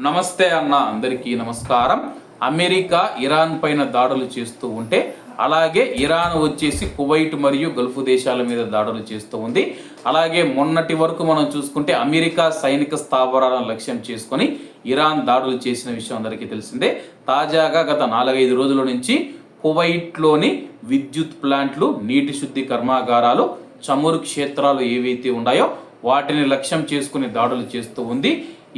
నమస్తే అన్న, అందరికీ నమస్కారం. అమెరికా ఇరాన్ పైన దాడులు చేస్తూ ఉంటే, అలాగే ఇరాన్ వచ్చేసి కువైట్ మరియు గల్ఫ్ దేశాల మీద దాడులు చేస్తూ ఉంది. అలాగే మొన్నటి వరకు మనం చూసుకుంటే అమెరికా సైనిక స్థావరాలను లక్ష్యం చేసుకొని ఇరాన్ దాడులు చేసిన విషయం అందరికీ తెలిసిందే. తాజాగా గత 4-5 రోజుల నుంచి కువైట్లోని విద్యుత్ ప్లాంట్లు, నీటి శుద్ధి కర్మాగారాలు, చమురు క్షేత్రాలు ఏవైతే ఉన్నాయో వాటిని లక్ష్యం చేసుకుని దాడులు చేస్తూ ఉంది.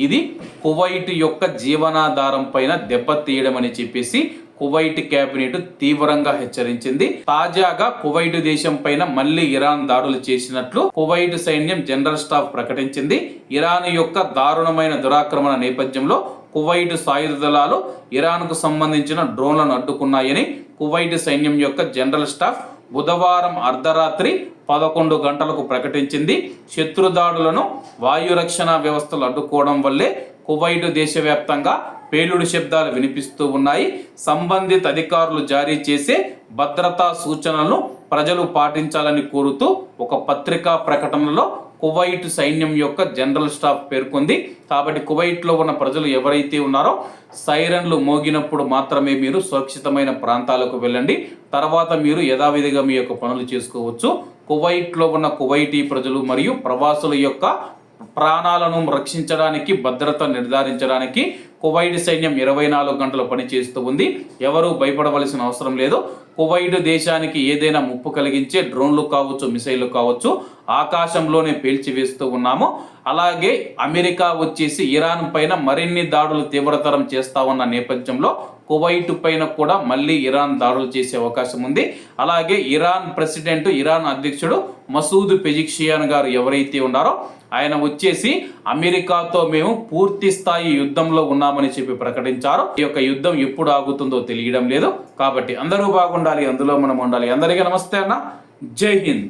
ఇది కువైట్ యొక్క జీవనాధారం పైన దెబ్బతీయడం అని చెప్పేసి కువైట్ కేబినెట్ తీవ్రంగా హెచ్చరించింది. తాజాగా కువైట్ దేశం పైన మళ్ళీ ఇరాన్ దాడులు చేసినట్లు కువైట్ సైన్యం జనరల్ స్టాఫ్ ప్రకటించింది. ఇరాన్ యొక్క దారుణమైన దురాక్రమణ నేపథ్యంలో కువైట్ సాయుధ దళాలు ఇరాన్కు సంబంధించిన డ్రోన్లను అడ్డుకున్నాయని కువైట్ సైన్యం యొక్క జనరల్ స్టాఫ్ బుధవారం అర్ధరాత్రి 11 గంటలకు ప్రకటించింది. శత్రుదాడులను వాయు రక్షణ వ్యవస్థలు అడ్డుకోవడం వల్లే కువైట్ దేశవ్యాప్తంగా పేలుడు శబ్దాలు వినిపిస్తూ ఉన్నాయి. సంబంధిత అధికారులు జారీ చేసే భద్రతా సూచనలను ప్రజలు పాటించాలని కోరుతూ ఒక పత్రికా ప్రకటనలో కువైట్ సైన్యం యొక్క జనరల్ స్టాఫ్ పేర్కొంది. కాబట్టి కువైట్లో ఉన్న ప్రజలు ఎవరైతే ఉన్నారో సైరన్లు మోగినప్పుడు మాత్రమే మీరు సురక్షితమైన ప్రాంతాలకు వెళ్ళండి. తర్వాత మీరు యథావిధిగా మీ యొక్క పనులు చేసుకోవచ్చు. కువైట్లో ఉన్న కువైటీ ప్రజలు మరియు ప్రవాసుల యొక్క ప్రాణాలను రక్షించడానికి, భద్రత నిర్ధారించడానికి కువైట్ సైన్యం 24 గంటలు పనిచేస్తూ ఉంది. ఎవరూ భయపడవలసిన అవసరం లేదు. కువైట్ దేశానికి ఏదైనా ముప్పు కలిగించే డ్రోన్లు కావచ్చు, మిసైళ్లు కావచ్చు, ఆకాశంలోనే పేల్చివేస్తూ ఉన్నాము. అలాగే అమెరికా వచ్చేసి ఇరాన్ పైన మరిన్ని దాడులు తీవ్రతరం చేస్తా ఉన్న నేపథ్యంలో కువైట్ పైన కూడా మళ్ళీ ఇరాన్ దాడులు చేసే అవకాశం ఉంది. అలాగే ఇరాన్ ప్రెసిడెంట్, ఇరాన్ అధ్యక్షుడు మసూద్ పెజిక్షియాన్ గారు ఎవరైతే ఉన్నారో ఆయన వచ్చేసి అమెరికాతో మేము పూర్తి స్థాయి యుద్ధంలో ఉన్నామని చెప్పి ప్రకటించారు. ఈ యొక్క యుద్ధం ఎప్పుడు ఆగుతుందో తెలియడం లేదు. కాబట్టి అందరూ బాగుండాలి, అందులో మనం ఉండాలి. అందరికీ నమస్తే అన్న, జై హింద్.